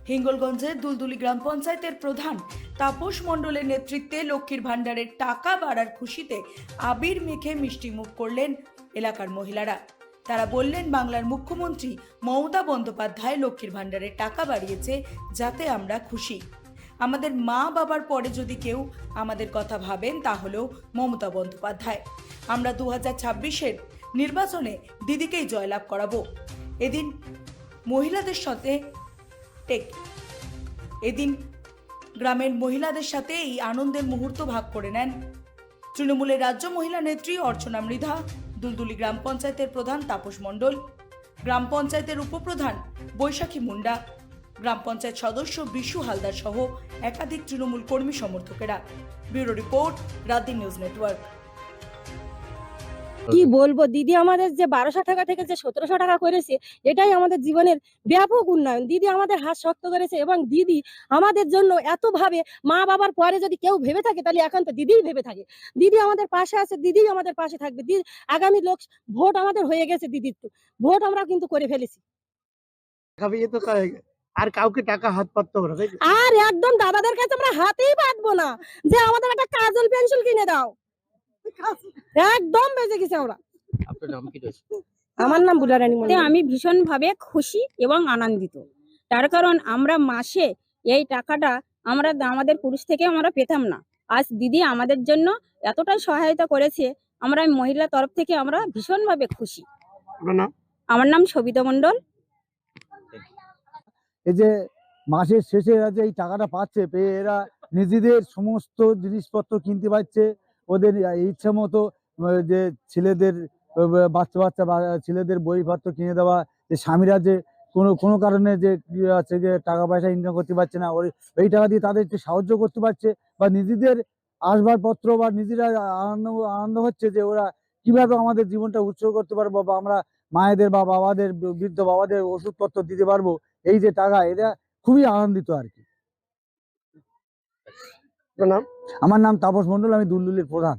হিঙ্গলগঞ্জের দুলদুলি গ্রাম পঞ্চায়েতের প্রধান তাপস মণ্ডলের নেতৃত্বে লক্ষ্মীর ভাণ্ডারের টাকা বাড়ার খুশিতে আবির মেখে মিষ্টি মুখ করলেন এলাকার মহিলারা। তারা বললেন, বাংলার মুখ্যমন্ত্রী মমতা বন্দ্যোপাধ্যায় লক্ষ্মীর ভাণ্ডারের টাকা বাড়িয়েছে, যাতে আমরা খুশি। আমাদের মা বাবার পরে যদি কেউ আমাদের কথা ভাবেন তাহলেও মমতা বন্দ্যোপাধ্যায়। আমরা 2026-এর নির্বাচনে দিদিকেই জয়লাভ করাবো। এদিন মহিলাদের সাথে এদিন গ্রামের মহিলাদের সাথে এই আনন্দের মুহূর্ত ভাগ করে নেন তৃণমূলের রাজ্য মহিলা নেত্রী অর্চনা মৃধা, দুলদুলি গ্রাম পঞ্চায়েতের প্রধান তাপস মণ্ডল, গ্রাম পঞ্চায়েতের উপপ্রধান বৈশাখী মুন্ডা, গ্রাম পঞ্চায়েত সদস্য বিশু হালদার সহ একাধিক তৃণমূল কর্মী সমর্থকেরা। ব্যুরো রিপোর্ট, রাত নিউজ নেটওয়ার্ক। কি বলবো, দিদি আমাদের যে 1200 টাকা থেকে যে 1700 টাকা করেছে, এটাই আমাদের জীবনের ব্যাপক উন্নয়ন। দিদি আমাদের হাত শক্ত করেছে এবং দিদি আমাদের জন্য এত ভাবে, মা বাবার পরে যদি কেউ ভেবে থাকে তাহলে এখন তো দিদিই ভেবে থাকে। দিদি আমাদের পাশে আছে, দিদি আমাদের পাশে থাকবে। দিদি আগামী ভোট আমাদের হয়ে গেছে, দিদির তো ভোট আমরা কিন্তু করে ফেলেছি। আর কাউকে টাকা হাত পাততে হবে না, আর একদম দাদাদের কাছে আমরা হাতেই পাতবো না যে আমাদের একটা কাজল পেন্সিল কিনে দাও। একদম বেঁচে গেছি আমরা। আপনার নাম কি রয়েছে? আমার নাম বুলারানী মণ্ডল। আমি ভীষণভাবে খুশি এবং আনন্দিত। তার কারণ আমরা মাসে এই টাকাটা আমরা আমাদের পুরুষ থেকে আমরা পেতাম না। আজ দিদি আমাদের জন্য এতটাই সহায়তা করেছে, আমরা মহিলা তরফ থেকে আমরা ভীষণভাবে খুশি। আপনার নাম? আমার নাম সবিতা মণ্ডল। এই যে মাসের শেষে এরা যে এই টাকাটা পাচ্ছে, পেয়ে এরা নিজেদের সমস্ত জিনিসপত্র কিনতে পারছে। ওদের ইচ্ছা মতো যে ছেলেদের বাচ্চা বা ছেলেদের বইপত্র কিনে দেওয়া, যে স্বামীরা যে কোনো কারণে যে আছে যে টাকা পয়সা ইনকাম করতে পারছে না, ওই টাকা দিয়ে তাদেরকে সাহায্য করতে পারছে, বা নিজেদের আসবাবপত্র বা নিজেরা আনন্দ হচ্ছে যে ওরা কিভাবে আমাদের জীবনটা উৎসর্গ করতে পারবো, বা আমরা মায়েদের বা বাবাদের, বৃদ্ধ বাবাদের ওষুধপত্র দিতে পারবো। এই যে টাকা, এটা খুবই আনন্দিত আর কি। আপনার নাম? আমার নাম তাপস মণ্ডল, আমি দুলদুলির প্রধান।